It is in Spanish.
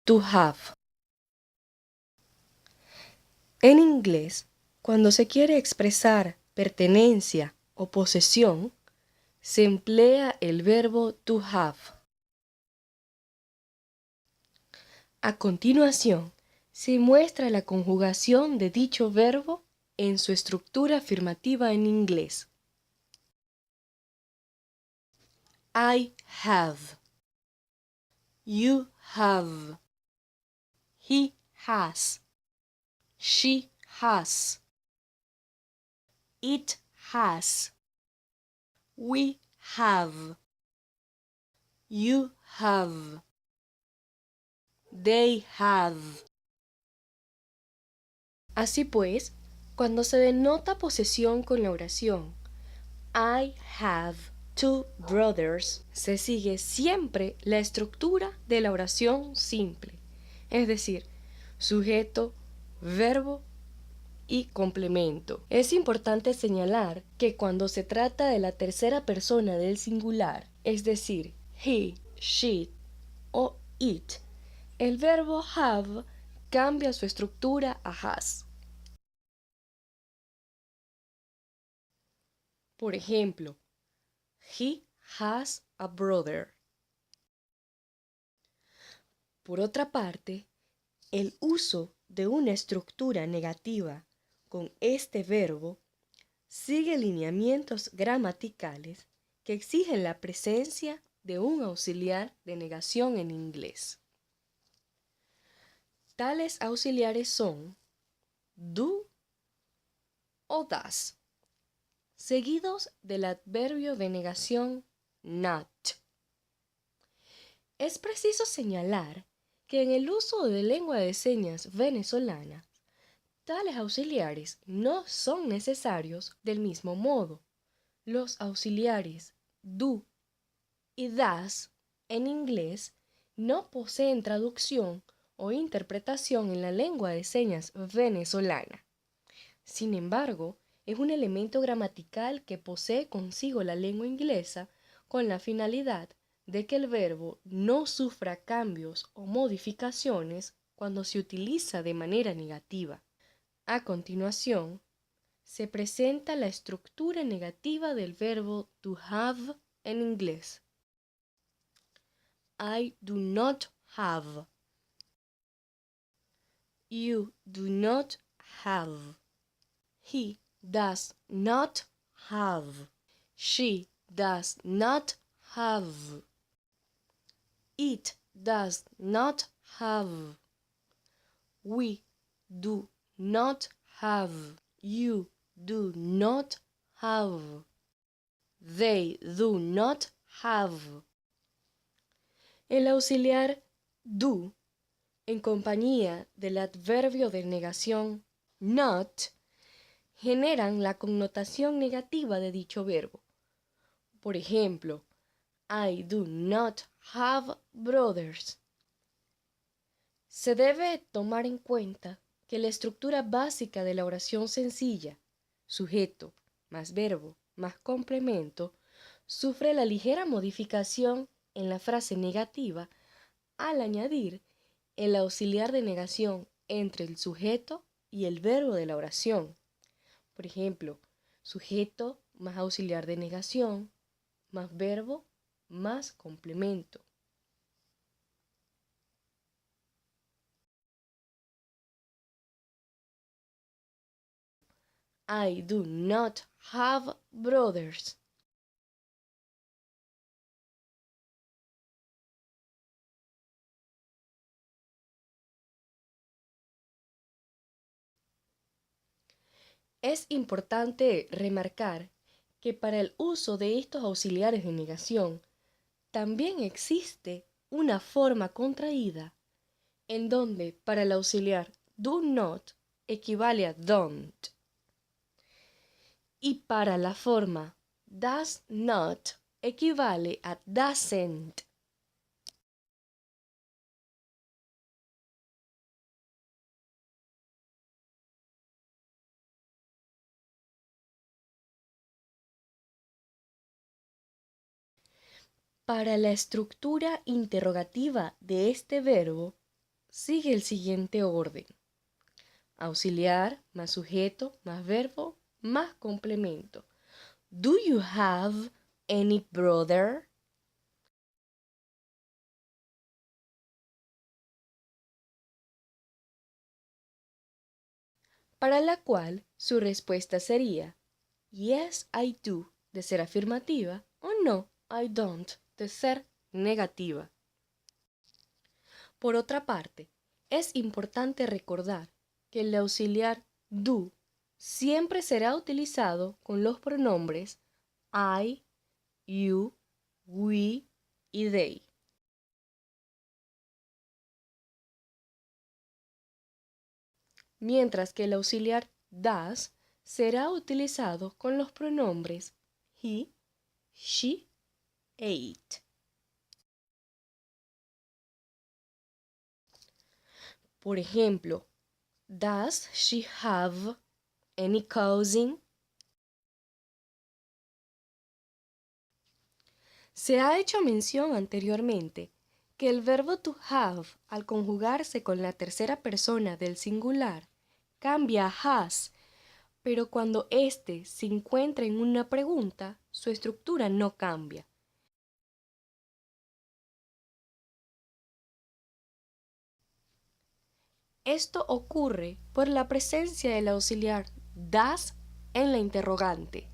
to have. En inglés, cuando se quiere expresar pertenencia o posesión, se emplea el verbo to have. A continuación, se muestra la conjugación de dicho verbo en su estructura afirmativa en inglés. I have. You have. He has. She has. It has. We have. You have. They have. Así pues, cuando se denota posesión con la oración I have two brothers, se sigue siempre la estructura de la oración simple, es decir, sujeto, verbo y complemento. Es importante señalar que cuando se trata de la tercera persona del singular, es decir, he, she o it, el verbo have cambia su estructura a has. Por ejemplo, he has a brother. Por otra parte, el uso de una estructura negativa con este verbo sigue lineamientos gramaticales que exigen la presencia de un auxiliar de negación en inglés. Tales auxiliares son do o does, seguidos del adverbio de negación not. Es preciso señalar que en el uso de lengua de señas venezolana, tales auxiliares no son necesarios del mismo modo. Los auxiliares do y does en inglés no poseen traducción o interpretación en la lengua de señas venezolana. Sin embargo, es un elemento gramatical que posee consigo la lengua inglesa con la finalidad de que el verbo no sufra cambios o modificaciones cuando se utiliza de manera negativa. A continuación, se presenta la estructura negativa del verbo to have en inglés. I do not have. You do not have. He does not have. She does not have. It does not have. We do not have. You do not have. They do not have. El auxiliar do, en compañía del adverbio de negación not, generan la connotación negativa de dicho verbo. Por ejemplo, I do not have brothers. Se debe tomar en cuenta que la estructura básica de la oración sencilla, sujeto más verbo más complemento, sufre la ligera modificación en la frase negativa al añadir el auxiliar de negación entre el sujeto y el verbo de la oración. Por ejemplo, sujeto más auxiliar de negación más verbo más complemento. I do not have brothers. Es importante remarcar que para el uso de estos auxiliares de negación también existe una forma contraída en donde para el auxiliar do not equivale a don't y para la forma does not equivale a doesn't. Para la estructura interrogativa de este verbo, sigue el siguiente orden: auxiliar más sujeto más verbo más complemento. Do you have any brother? Para la cual su respuesta sería yes, I do, de ser afirmativa, o no, I don't, de ser negativa. Por otra parte, es importante recordar que el auxiliar do siempre será utilizado con los pronombres I, you, we y they. Mientras que el auxiliar does será utilizado con los pronombres he, she e it. Por ejemplo, does she have any cousin? Se ha hecho mención anteriormente que el verbo to have, al conjugarse con la tercera persona del singular, cambia a has, pero cuando éste se encuentra en una pregunta, su estructura no cambia. Esto ocurre por la presencia del auxiliar does en la interrogante.